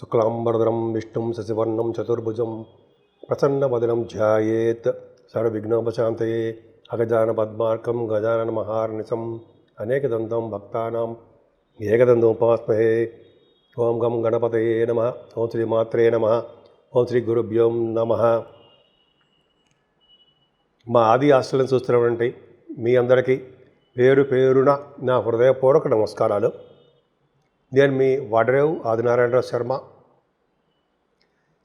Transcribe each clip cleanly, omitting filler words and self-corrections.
శుక్లాంబరధరం విష్ణుం శశివర్ణం చతుర్భుజం ప్రసన్నవదనం ధ్యాయేత్ సర్వవిఘ్నోపశాంతయే అగజాన పద్మార్కం గజానన మహార్నిశం అనేకదంతం భక్తానాం ఏకదంతం ఉపాస్మహే. ఓం గం గణపతయే నమః. ఓం శ్రీ మాత్రే నమః. ఓం శ్రీ గురుభ్యో నమః. మా ఆది హాస్టల్ని చూస్తున్నటువంటి మీ అందరికీ పేరు పేరున నా హృదయపూర్వక నమస్కారాలు. నేను మీ Vadarevu Adinarayanarao Sharma,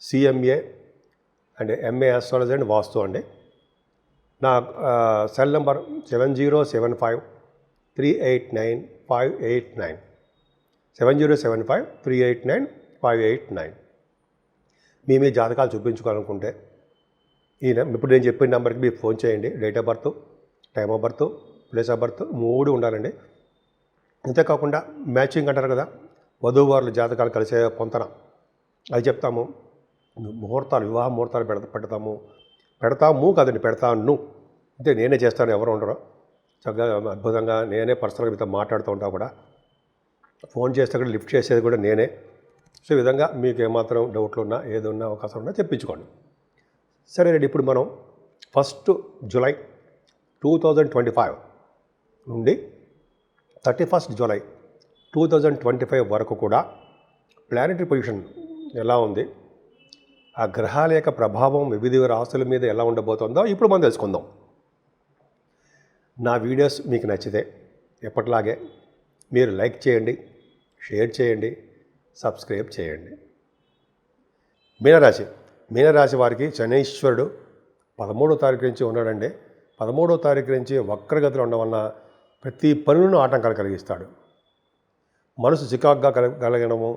CMA and MA astrology and vastu అండి. నా సెల్ నెంబర్ 7075389589 7075389589. మీ జాతకాలు చూపించుకోవాలనుకుంటే ఇప్పుడు నేను చెప్పిన నెంబర్కి మీరు ఫోన్ చేయండి. Date of birth, time of birth, place of birth 3 ఉండాలండి. అంతేకాకుండా మ్యాచింగ్ అంటారు కదా, వధూవారుల జాతకాలు కలిసే పొంతన అది చెప్తాము. ముహూర్తాలు, వివాహ ముహూర్తాలు పెడతాము కదండి, పెడతాను అంటే నేనే చేస్తాను, ఎవరు ఉండరు. చక్కగా అద్భుతంగా నేనే పర్సనల్గా మీతో మాట్లాడుతూ ఉంటా కూడా. ఫోన్ చేస్తే కూడా లిఫ్ట్ చేసేది కూడా నేనే. సో ఈ విధంగా మీకు ఏమాత్రం డౌట్లు ఉన్నా, ఏదున్నా అవకాశం ఉన్నా చెప్పించుకోండి. సరే అండి, ఇప్పుడు మనం 1 జూలై 2025 నుండి 31 జూలై 2025 వరకు కూడా ప్లానెటరీ పొజిషన్ ఎలా ఉంది, ఆ గ్రహాల యొక్క ప్రభావం వివిధ రాశుల మీద ఎలా ఉండబోతుందో ఇప్పుడు మనం తెలుసుకుందాం. నా వీడియోస్ మీకు నచ్చితే ఎప్పటిలాగే మీరు లైక్ చేయండి, షేర్ చేయండి, సబ్స్క్రైబ్ చేయండి. మీనరాశి వారికి శనీశ్వరుడు 13వ తారీఖు నుంచి ఉన్నాడండి. 13వ తారీఖు నుంచి వక్రగతిలో ఉండడం వలన ప్రతి పనులను ఆటంకాలు కలిగిస్తాడు. మనసు చికాకుగా కలగడము,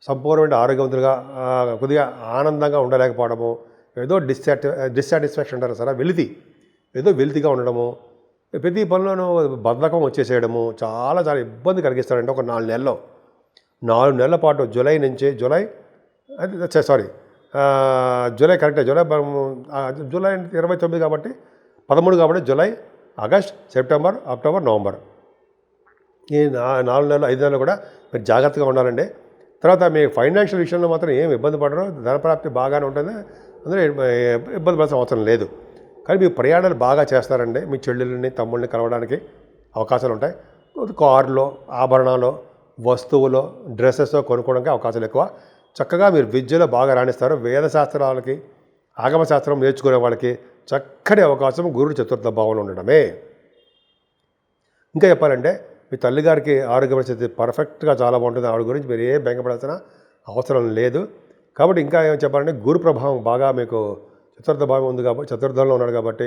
సంపూర్ణమైన ఆరోగ్యవంతులుగా కొద్దిగా ఆనందంగా ఉండలేకపోవడము, ఏదో డిస్సాటిస్ఫాక్షన్ అంటారు సరే, వెలితిగా ఉండడము, ప్రతి పనులను బద్ధకం వచ్చేసేయడము చాలా ఇబ్బంది కలిగిస్తాడంటే ఒక 4 నెలల పాటు జూలై కరెక్టే, జూలై 29 కాబట్టి 13 కాబట్టి July, August, September, October, November ఈ 4 నెలలు 5 నెలలు కూడా మీరు జాగ్రత్తగా ఉండాలండి. తర్వాత మీ ఫైనాన్షియల్ విషయంలో మాత్రం ఏం ఇబ్బంది పడరు, ధనప్రాప్తి బాగానే ఉంటుంది, అందులో ఇబ్బంది పడాల్సిన అవసరం లేదు. కానీ మీ ప్రయాణాలు బాగా చేస్తారండి. మీ చెల్లెళ్ళని తమ్ముళ్ళని కలవడానికి అవకాశాలు ఉంటాయి. కారులో, ఆభరణాలు, వస్తువులు, డ్రెస్సెస్ కొనుక్కోవడానికి అవకాశాలు ఎక్కువ. చక్కగా మీరు విద్యలో బాగా రాణిస్తారు. వేదశాస్త్రాలకి, ఆగమశాస్త్రం నేర్చుకునే వాళ్ళకి చక్కటి అవకాశం గురుడు చతుర్థ భావంలో ఉండడమే. ఇంకా చెప్పాలంటే మీ తల్లిగారికి ఆరోగ్య పరిస్థితి పర్ఫెక్ట్గా చాలా బాగుంటుంది. ఆవిడ గురించి మీరు ఏం బెంగపడాల్సిన అవసరం లేదు. కాబట్టి ఇంకా ఏం చెప్పాలంటే గురు ప్రభావం బాగా మీకు చతుర్థ భావం ఉంది కాబట్టి, చతుర్థంలో ఉన్నాడు కాబట్టి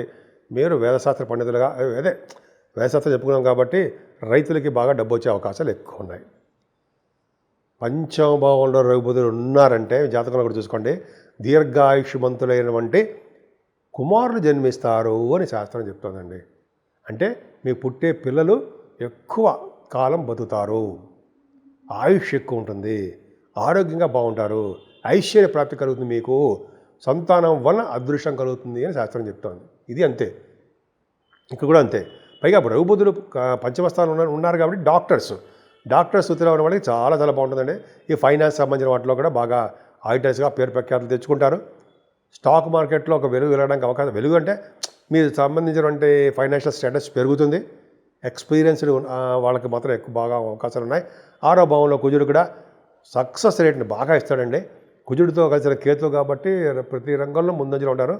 మీరు వేదశాస్త్ర పండితులుగా వేదశాస్త్రం చెప్పుకున్నాం కాబట్టి రైతులకి బాగా డబ్బు వచ్చే అవకాశాలు ఎక్కువ ఉన్నాయి. పంచమభావంలో రఘుపతులు ఉన్నారంటే జాతకంలో కూడా చూసుకోండి, దీర్ఘాయుష్మంతులైనటువంటి కుమారులు జన్మిస్తారు అని శాస్త్రం చెప్తుందండి. అంటే మీ పుట్టే పిల్లలు ఎక్కువ కాలం బతుకుతారు, ఆయుష్ ఎక్కువ ఉంటుంది, ఆరోగ్యంగా బాగుంటారు, ఐశ్వర్య ప్రాప్తి కలుగుతుంది, మీకు సంతానం వలన అదృష్టం కలుగుతుంది అని శాస్త్రం చెప్తోంది. ఇది అంతే, ఇక్కడ కూడా అంతే. పైగా రఘుపతులు పంచమస్థానంలో ఉన్నారు కాబట్టి డాక్టర్స్ సూత్రాలు ఉన్న వాళ్ళకి చాలా బాగుంటుందండి. ఈ ఫైనాన్స్ సంబంధించిన వాటిలో కూడా బాగా ఆడిటర్స్గా పేరు ప్రఖ్యాతులు తెచ్చుకుంటారు. స్టాక్ మార్కెట్లో ఒక వెలుగు వెళ్ళడానికి అవకాశం, వెలుగు అంటే మీరు సంబంధించినటువంటి ఫైనాన్షియల్ స్టేటస్ పెరుగుతుంది. ఎక్స్పీరియన్స్డ్ వాళ్ళకి మాత్రం ఎక్కువ బాగా అవకాశాలు ఉన్నాయి. 6వ భావంలో కుజుడు కూడా సక్సెస్ రేట్ని బాగా ఇస్తాడండి. కుజుడితో కలిసిన కేతు కాబట్టి ప్రతి రంగంలో ముందంజలో ఉంటారు.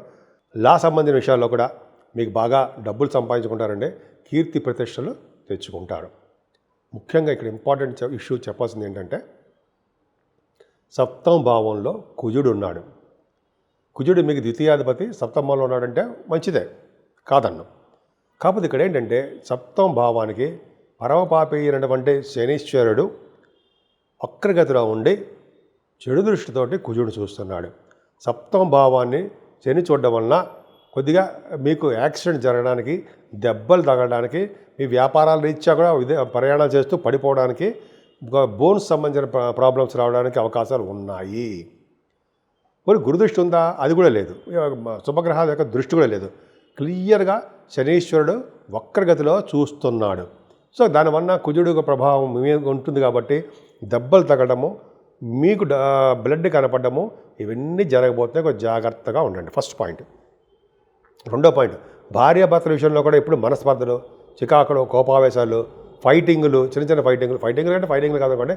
లా సంబంధించిన విషయాల్లో కూడా మీకు బాగా డబ్బులు సంపాదించుకుంటారండి, కీర్తి ప్రతిష్టలు తెచ్చుకుంటారు. ముఖ్యంగా ఇక్కడ ఇంపార్టెంట్ ఇష్యూ చెప్పాల్సింది ఏంటంటే 7వ భావంలో కుజుడు ఉన్నాడు. కుజుడు మీకు ద్వితీయాధిపతి 7వ భావంలో ఉన్నాడంటే మంచిదే, కాదన్ను. కాకపోతే ఇక్కడ ఏంటంటే 7వ భావానికి పరమపాపి అయినటువంటి శనీశ్వరుడు వక్రగతిలో ఉండి చెడు దృష్టితోటి కుజుడు చూస్తున్నాడు. 7వ భావాన్ని శని చూడడం వలన కొద్దిగా మీకు యాక్సిడెంట్ జరగడానికి, దెబ్బలు తగలడానికి, మీ వ్యాపారాల రీత్యా కూడా ప్రయాణాలు చేస్తూ పడిపోవడానికి, బోన్స్ సంబంధించిన ప్రాబ్లమ్స్ రావడానికి అవకాశాలు ఉన్నాయి. మరి గురుదృష్టి ఉందా? అది కూడా లేదు. శుభగ్రహాల యొక్క దృష్టి కూడా లేదు. క్లియర్గా శనీశ్వరుడు వక్రగతిలో చూస్తున్నాడు. సో దానివల్ల కుజుడు ప్రభావం ఉంటుంది కాబట్టి దెబ్బలు తగ్గడము, మీకు బ్లడ్ కనపడము, ఇవన్నీ జరగబోతున్నాయి. కొంచెం జాగ్రత్తగా ఉండండి. First point. రెండో పాయింట్, భార్యాభర్తల విషయంలో కూడా ఇప్పుడు మనస్పర్ధలు, చికాకులు, కోపావేశాలు, ఫైటింగులు, చిన్న ఫైటింగులు అంటే ఫైటింగ్లు కాదనుకోండి,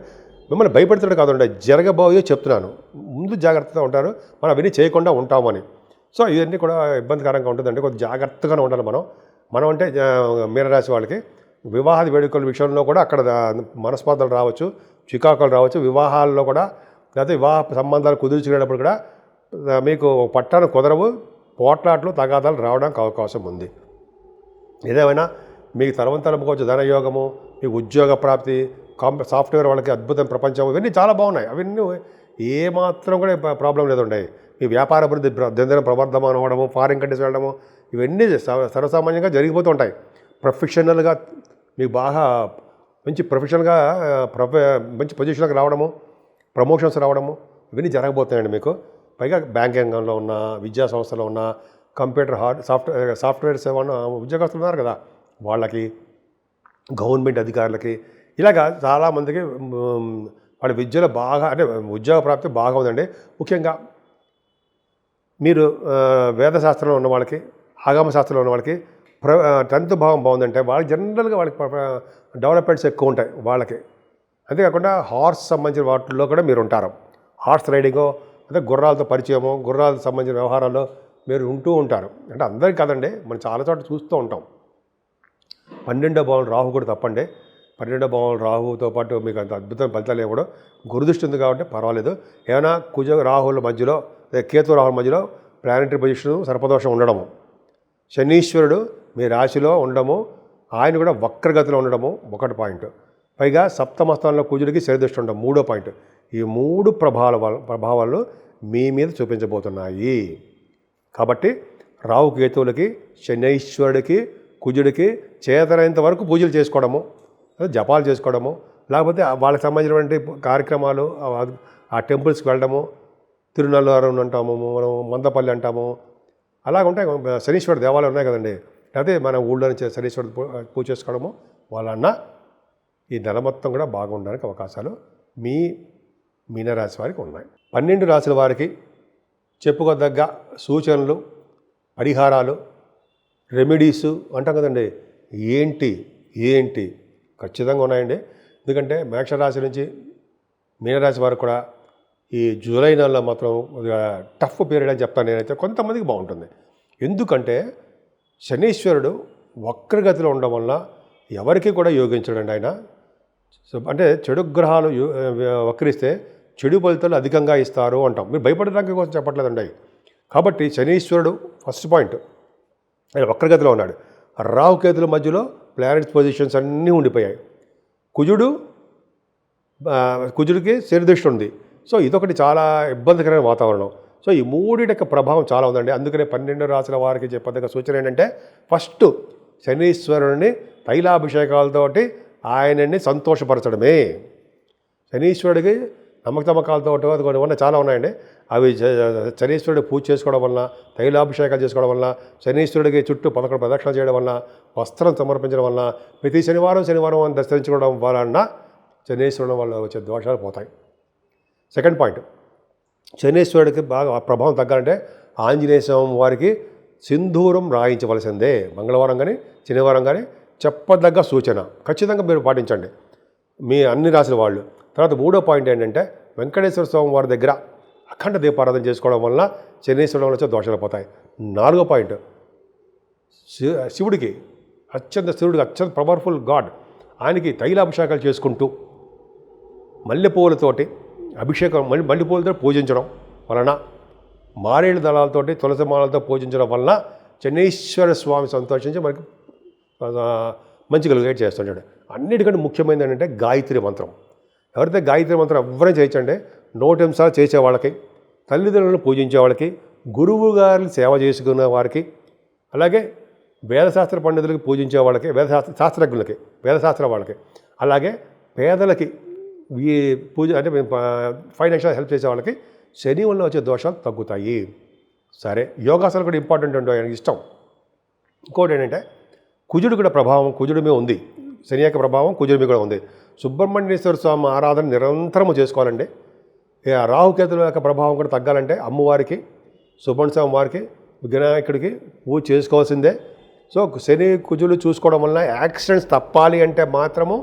మిమ్మల్ని భయపెడుతున్నాడు కాదండి, జరగబోయే చెప్తున్నాను. ముందు జాగ్రత్తగా ఉంటారు, మనం అవన్నీ చేయకుండా ఉంటామని. సో ఇవన్నీ కూడా ఇబ్బందికరంగా ఉంటుందండి. కొంచెం జాగ్రత్తగానే ఉండాలి మనం అంటే మీనరాశి వాళ్ళకి వివాహ వేడుకల విషయంలో కూడా అక్కడ మనస్పర్ధలు రావచ్చు, చికాకులు రావచ్చు. వివాహాల్లో కూడా లేకపోతే వివాహ సంబంధాలు కుదుర్చుకునేటప్పుడు కూడా మీకు పట్టాను కుదరవు, పోట్లాట్లు తగాదాలు రావడానికి అవకాశం ఉంది. ఏదేమైనా మీకు తలవంతలముకోవచ్చు ధనయోగము, మీకు ఉద్యోగ ప్రాప్తి, సాఫ్ట్వేర్ వాళ్ళకి అద్భుతం ప్రపంచం, ఇవన్నీ చాలా బాగున్నాయి. అవన్నీ ఏమాత్రం కూడా ప్రాబ్లం లేదుండే. మీ వ్యాపార అభివృద్ధి దినదిన ప్రవర్ధమానం అవ్వడము, ఫారిన్ కంట్రీస్ వెళ్ళడము, ఇవన్నీ సర్వసామాన్యంగా జరిగిపోతూ ఉంటాయి. ప్రొఫెషనల్గా మీకు బాగా మంచి ప్రొఫెషనల్గా మంచి పొజిషన్కి రావడము, ప్రమోషన్స్ రావడము, ఇవన్నీ జరగబోతున్నాయండి మీకు. పైగా బ్యాంకింగ్ రంగంలో ఉన్న, విద్యా సంస్థలో ఉన్న, కంప్యూటర్ సాఫ్ట్వేర్స్ ఏమన్నా ఉద్యోగస్తులు ఉన్నారు కదా, వాళ్ళకి, గవర్నమెంట్ అధికారులకి, ఇలాగా చాలామందికి వాళ్ళ విద్యలో బాగా అంటే ఉద్యోగ ప్రాప్తి బాగా ఉందండి. ముఖ్యంగా మీరు వేదశాస్త్రంలో ఉన్న వాళ్ళకి, ఆగమ శాస్త్రంలో ఉన్న వాళ్ళకి 10th భావం బాగుందంటే వాళ్ళకి జనరల్గా వాళ్ళకి డెవలప్మెంట్స్ ఎక్కువ ఉంటాయి వాళ్ళకి. అంతేకాకుండా హార్స్ సంబంధించిన వాటిల్లో కూడా మీరు ఉంటారు. హార్స్ రైడింగో అంటే గుర్రాలతో పరిచయమో, గుర్రాలకు సంబంధించిన వ్యవహారాల్లో మీరు ఉంటూ ఉంటారు. అంటే అందరికీ కాదండి, మనం చాలా చోట్ల చూస్తూ ఉంటాం. 12వ భావం రాహు కూడా తప్పండి. 12వ భావం రాహుతో పాటు మీకు అంత అద్భుతమైన ఫలితాలు ఇవ్వడం, గురుదృష్టి ఉంది కాబట్టి పర్వాలేదు. ఏమైనా కుజ రాహుల మధ్యలో, కేతు రాహుల మధ్యలో ప్లానెటరీ పొజిషన్ సర్పదోషం ఉండడము, శనీశ్వరుడు మీ రాశిలో ఉండడము, ఆయన కూడా వక్రగతిలో ఉండడము ఒకటి పాయింట్. పైగా సప్తమ స్థానంలో కుజుడికి శనిదృష్టి ఉండడం 3వ పాయింట్. ఈ 3 ప్రభావాలు మీ మీద చూపించబోతున్నాయి. కాబట్టి రాహు కేతువులకి, శనైశ్వరుడికి, కుజుడికి చేతనైనంత వరకు పూజలు చేసుకోవడము, జపాలు చేసుకోవడము, లేకపోతే వాళ్ళకి సంబంధించినటువంటి కార్యక్రమాలు, ఆ టెంపుల్స్కి వెళ్ళడము, తిరునల్లారం అంటాము, మనం మందపల్లి అంటాము, అలాగ ఉంటాయి. శనీశ్వర దేవాలయాలు ఉన్నాయి కదండి, లేకపోతే మన ఊళ్ళో నుంచి శనీశ్వరుడు పూజ చేసుకోవడము వాళ్ళన్న ఈ నెల మొత్తం కూడా బాగుండడానికి అవకాశాలు మీ మీనరాశి వారికి ఉన్నాయి. 12 రాశుల వారికి చెప్పుకోదగ్గ సూచనలు, పరిహారాలు, రెమెడీసు అంటాం కదండి, ఏంటి ఖచ్చితంగా ఉన్నాయండి. ఎందుకంటే మేషరాశి నుంచి మీనరాశి వారికి కూడా ఈ జూలై నెలలో మాత్రం టఫ్ పీరియడ్ అని చెప్తాను నేనైతే. కొంతమందికి బాగుంటుంది. ఎందుకంటే శనీశ్వరుడు వక్రగతిలో ఉండడం వల్ల ఎవరికి కూడా యోగించడండి ఆయన. అంటే చెడు గ్రహాలు వక్రిస్తే చెడు ఫలితాలు అధికంగా ఇస్తారు అంటాం. మీరు భయపడడానికి కోసం చెప్పట్లేదండి. కాబట్టి శనీశ్వరుడు ఫస్ట్ పాయింట్, ఆయన వక్రగతిలో ఉన్నాడు. రాహుకేతుల మధ్యలో ప్లానెట్స్ పొజిషన్స్ అన్నీ ఉండిపోయాయి. కుజుడికి శనిదృష్టి ఉంది. సో ఇదొకటి చాలా ఇబ్బందికరమైన వాతావరణం. సో ఈ మూడింటి యొక్క ప్రభావం చాలా ఉందండి. అందుకనే 12 రాశుల వారికి చెప్పదగ్గ సూచన ఏంటంటే, ఫస్ట్ శనీశ్వరుని తైలాభిషేకాలతోటి ఆయనని సంతోషపరచడమే. శనీశ్వరుడికి నమ్మకతమ్మకాలతో కొన్ని చాలా ఉన్నాయండి. అవి శనీశ్వరుడు పూజ చేసుకోవడం వలన, తైలాభిషేకాలు చేసుకోవడం వలన, శనీశ్వరుడికి చుట్టూ 11 ప్రదక్షిణలు చేయడం వలన, వస్త్రం సమర్పించడం వలన, ప్రతి శనివారం దర్శించుకోవడం వలన శనీశ్వరుడు వల్ల వచ్చే దోషాలు పోతాయి. సెకండ్ పాయింట్, శనీశ్వరుడికి బాగా ప్రభావం తగ్గాలంటే ఆంజనేయ స్వామి వారికి సింధూరం రాయించవలసిందే. మంగళవారం కానీ శనివారం కానీ చెప్పదగ్గ సూచన, ఖచ్చితంగా మీరు పాటించండి మీ అన్ని రాశుల వాళ్ళు. తర్వాత 3వ పాయింట్ ఏంటంటే, వెంకటేశ్వర స్వామి వారి దగ్గర అఖండ దీపారాధన చేసుకోవడం వలన శనీశ్వరుడు వచ్చే దోషాలు పోతాయి. 4వ పాయింట్, శివుడికి అత్యంత పవర్ఫుల్ గాడ్, ఆయనకి తైలాభిషేకాలు చేసుకుంటూ మల్లెపూలతోటి అభిషేకం, మల్లెపూలతో పూజించడం వలన, మారేడు దళాలతోటి తులసి మాలతో పూజించడం వలన శనీశ్వర స్వామి సంతోషించి మనకి మంచి కలుగేట్ చేస్తుంటాడు. అన్నిటికంటే ముఖ్యమైనది ఏంటంటే గాయత్రి మంత్రం. ఎవరైతే గాయత్రి మంత్రం ఎవరైనా చేయించండి, 100 నిమిషాలు చేసే వాళ్ళకి, తల్లిదండ్రులను పూజించే వాళ్ళకి, గురువు గారిని సేవ చేసుకునే వారికి, అలాగే వేదశాస్త్ర పండితులకి పూజించే వాళ్ళకి, శాస్త్రజ్ఞులకి, వేదశాస్త్ర వాళ్ళకి, అలాగే పేదలకి ఈ పూజ అంటే ఫైనాన్షియల్ హెల్ప్ చేసే వాళ్ళకి శని వల్ల వచ్చే దోషాలు తగ్గుతాయి. సరే, యోగాసనాలు కూడా ఇంపార్టెంట్ అండి, ఆయనకి ఇష్టం. ఇంకోటి ఏంటంటే, కుజుడు కూడా ప్రభావం కుజుడి మీద ఉంది, శని యొక్క ప్రభావం కుజుడి మీద కూడా ఉంది. సుబ్రహ్మణ్యేశ్వర స్వామి ఆరాధన నిరంతరము చేసుకోవాలండి. రాహుకేతుల యొక్క ప్రభావం కూడా తగ్గాలంటే అమ్మవారికి, సుబ్రహ్మణ్య వారికి, వినాయకుడికి పూజ చేసుకోవాల్సిందే. సో శని కుజులు చూసుకోవడం వలన యాక్సిడెంట్స్ తప్పాలి అంటే మాత్రము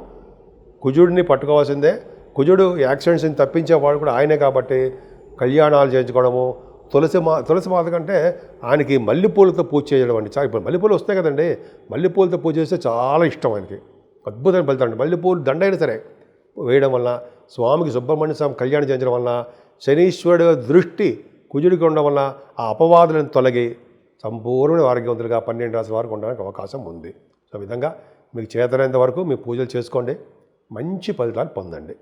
కుజుడిని పట్టుకోవాల్సిందే. కుజుడు యాక్సిడెంట్స్ని తప్పించేవాడు కూడా ఆయనే కాబట్టి కళ్యాణాలు చేయించుకోవడము, తులసి మాత కంటే ఆయనకి మల్లెపూలతో పూజ చేయడం అండి. ఇప్పుడు మల్లెపూలు వస్తాయి కదండి, మల్లెపూలతో పూజ చేస్తే చాలా ఇష్టం ఆయనకి, అద్భుతమైన ఫలితం అండి. మల్లెపూలు దండైనా సరే వేయడం వల్ల, స్వామికి సుబ్రహ్మణ్య స్వామి కళ్యాణం చేయించడం వల్ల, శనీశ్వరుడు దృష్టి కుజుడికి ఉండడం వల్ల ఆ అపవాదులను తొలగి సంపూర్ణ ఆరోగ్యవంతులుగా 12 రాశుల వరకు ఉండడానికి అవకాశం ఉంది. సో విధంగా మీకు చేతనైనంత వరకు మీ పూజలు చేసుకోండి, మంచి ఫలితాలు పొందండి.